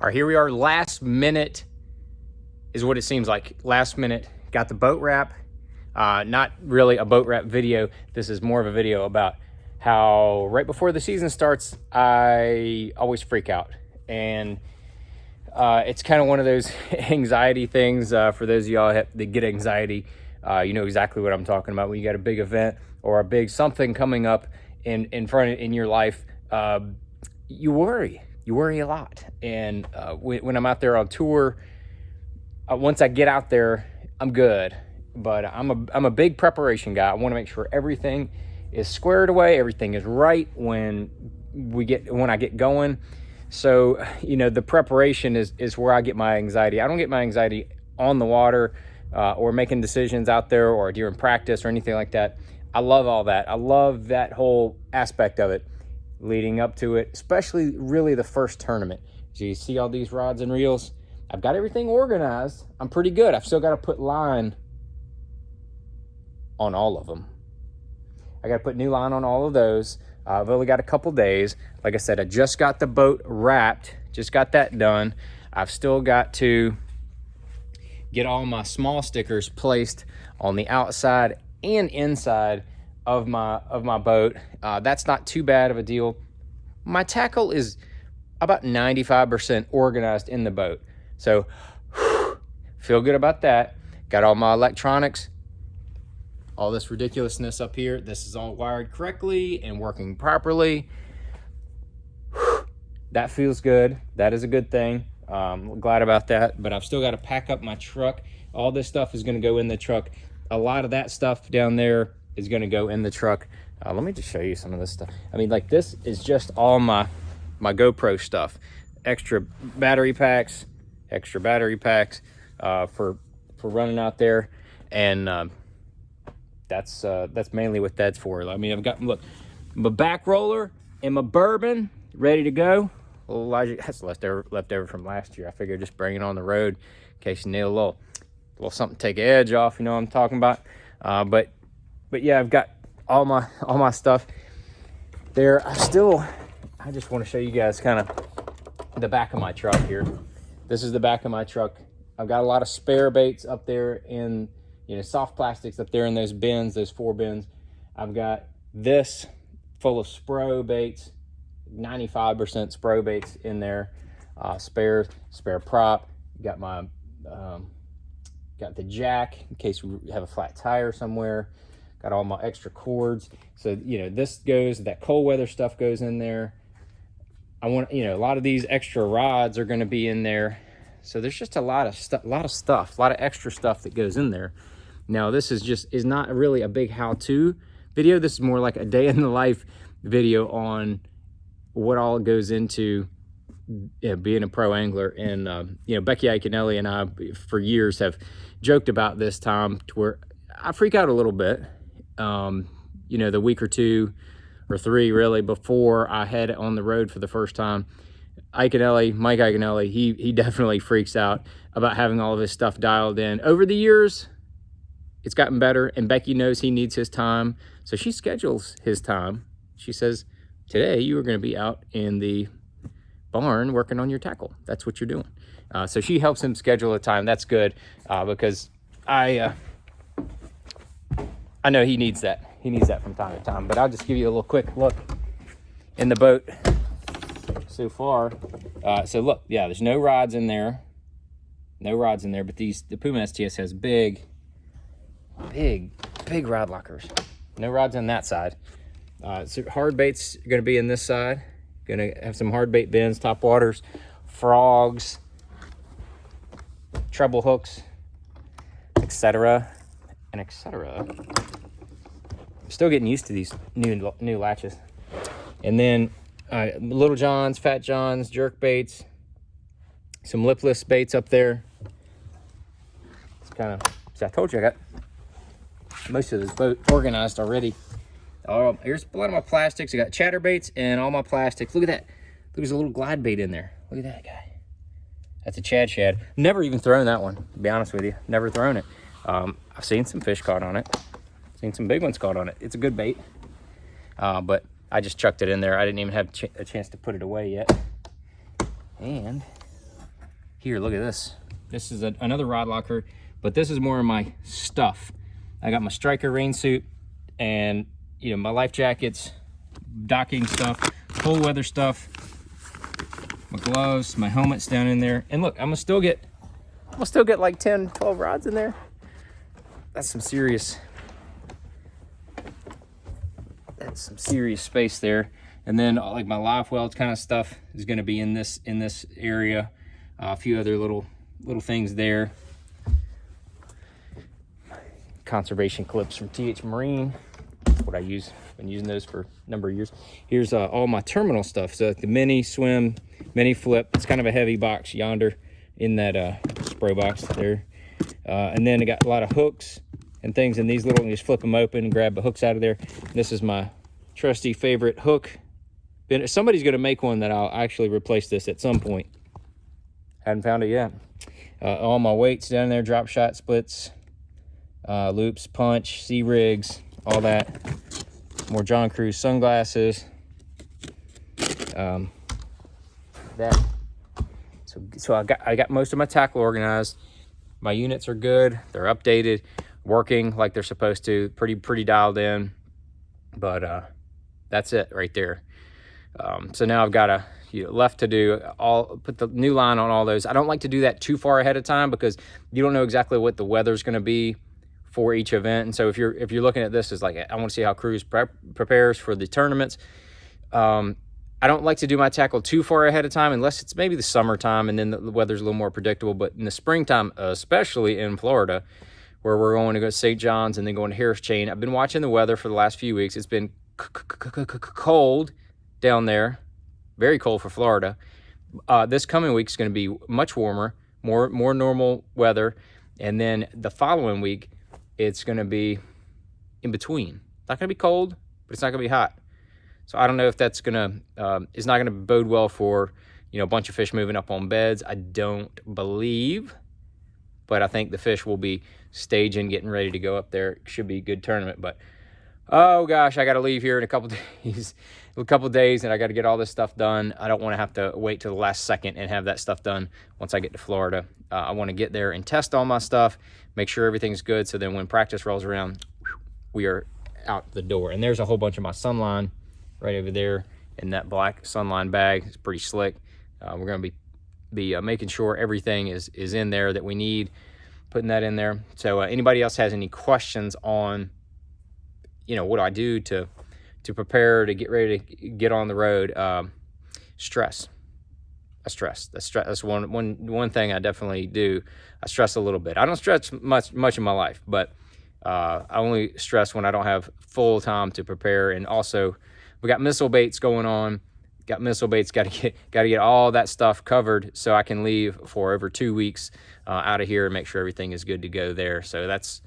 All right, here we are. Last minute is what it seems like. Last minute. Got the boat wrap. Not really a boat wrap video. This is more of a video about how right before the season starts, I always freak out. And it's kind of one of those anxiety things. For those of y'all that get anxiety, you know exactly what I'm talking about. When you got a big event or a big something coming up in your life, you worry a lot. And when I'm out there on tour, once I get out there, I'm good. But I'm a big preparation guy. I want to make sure everything is squared away, everything is right when I get going. So, you know, the preparation is where I get my anxiety. I don't get my anxiety on the water or making decisions out there or during practice or anything like that. I love all that. I love that whole aspect of it leading up to it, especially really the first tournament. So you see all these rods and reels. I've got everything organized. I'm pretty good. I've still got to put line on all of them. I got to put new line on all of those. I've only got a couple days. Like I said, I just got the boat wrapped, just got that done. I've still got to get all my small stickers placed on the outside and inside of my boat. That's not too bad of a deal. My tackle is about 95% organized in the boat. So feel good about that. Got all my electronics. All this ridiculousness up here, this is all wired correctly and working properly. That feels good. That is a good thing. Glad about that, but I've still got to pack up my truck. All this stuff is going to go in the truck. A lot of that stuff down there is going to go in the truck. Let me just show you some of this stuff. I mean, like, this is just all my GoPro stuff. Extra battery packs for running out there, and that's mainly what that's for. I mean, I've got, look, my back roller and my bourbon ready to go. Well, Elijah, that's left over from last year. I figured just bring it on the road in case you need a little something to take the edge off. You know what I'm talking about. But yeah, I've got all my stuff there. I just want to show you guys kind of the back of my truck here. This is the back of my truck. I've got a lot of spare baits up there in, you know, soft plastics up there in those bins, those 4 bins. I've got this full of spro baits, 95% spro baits in there. Spare prop. Got my got the jack in case we have a flat tire somewhere. Got all my extra cords. So, you know, this goes, that cold weather stuff goes in there. I want, you know, a lot of these extra rods are going to be in there. So there's just a lot of extra stuff that goes in there. Now, this is not really a big how-to video. This is more like a day in the life video on what all goes into, you know, being a pro angler. And, you know, Becky Iaconelli and I, for years, have joked about this time to where I freak out a little bit, you know, the week or 2 or 3, really, before I head on the road for the first time. Mike Iaconelli, he definitely freaks out about having all of his stuff dialed in. Over the years, it's gotten better, and Becky knows he needs his time, so she schedules his time. She says, today you are going to be out in the barn working on your tackle. That's what you're doing. So she helps him schedule a time. That's good, because I know he needs that. He needs that from time to time. But I'll just give you a little quick look in the boat so far. So look, yeah, there's no rods in there. But the Puma STS has big rod lockers. No rods on that side. So hard baits are going to be in this side. Going to have some hard bait bins, top waters, frogs, treble hooks, etc. and etc. I'm still getting used to these new latches. And then Little Johns, Fat Johns, jerk baits, some lipless baits up there. It's kind of, see, I told you I got most of this boat organized already. Here's a lot of my plastics. I got chatterbaits and all my plastics. Look at that. There's a little glide bait in there. Look at that guy. That's a shad. Never even thrown that one, to be honest with you. Never thrown it. I've seen some fish caught on it. Seen some big ones caught on it. It's a good bait. But I just chucked it in there. I didn't even have a chance to put it away yet. And here, look at this. This is another rod locker, but this is more of my stuff. I got my Striker rain suit and, you know, my life jackets, docking stuff, cold weather stuff, my gloves, my helmet's down in there. And look, I'm gonna still get like 10, 12 rods in there. That's some serious space there. And then like my live welds kind of stuff is going to be in this area. A few other little things there. Conservation clips from TH Marine. That's what I use. Been using those for a number of years. Here's all my terminal stuff. So the mini swim, mini flip. It's kind of a heavy box yonder in that spray box there. And then I got a lot of hooks and things in these little, you just flip them open and grab the hooks out of there. This is my trusty favorite hook. Somebody's going to make one that I'll actually replace this at some point. Hadn't found it yet. All my weights down there, drop shot splits, loops, punch, C-rigs, all that. More John Cruz sunglasses. So I got most of my tackle organized. My units are good. They're updated, working like they're supposed to. Pretty dialed in. But that's it right there. So now I've got left to do put the new line on all those. I don't like to do that too far ahead of time because you don't know exactly what the weather's going to be for each event. And so if you're looking at this as like, I want to see how Cruz prepares for the tournaments. I don't like to do my tackle too far ahead of time unless it's maybe the summertime and then the weather's a little more predictable. But in the springtime, especially in Florida, where we're going to go to St. John's and then going to Harris Chain, I've been watching the weather for the last few weeks. It's been cold down there, very cold for Florida. This coming week is going to be much warmer, more normal weather, and then the following week it's going to be in between. Not going to be cold, but it's not going to be hot. So I don't know if that's going to it's not going to bode well for, you know, a bunch of fish moving up on beds. I don't believe, but I think the fish will be staging, getting ready to go up there. It should be a good tournament, but oh gosh, I got to leave here in a couple days, and I got to get all this stuff done. I don't want to have to wait till the last second and have that stuff done once I get to Florida. I want to get there and test all my stuff, make sure everything's good, so then when practice rolls around, we are out the door. And there's a whole bunch of my Sunline right over there in that black Sunline bag. It's pretty slick. We're going to be making sure everything is in there that we need, putting that in there. So anybody else has any questions on, you know, what do I do to prepare to get ready to get on the road? Stress. I stress. That's one thing I definitely do. I stress a little bit. I don't stress much in my life, but I only stress when I don't have full time to prepare. And also, we got missile baits going on. Got missile baits. Got to get all that stuff covered so I can leave for over 2 weeks out of here and make sure everything is good to go there. So that's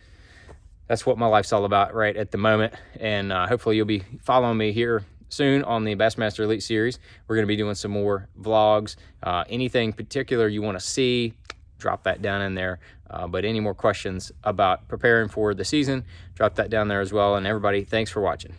what my life's all about right at the moment. And hopefully you'll be following me here soon on the Bassmaster Elite Series. We're going to be doing some more vlogs. Anything particular you want to see, drop that down in there. But any more questions about preparing for the season, drop that down there as well. And everybody, thanks for watching.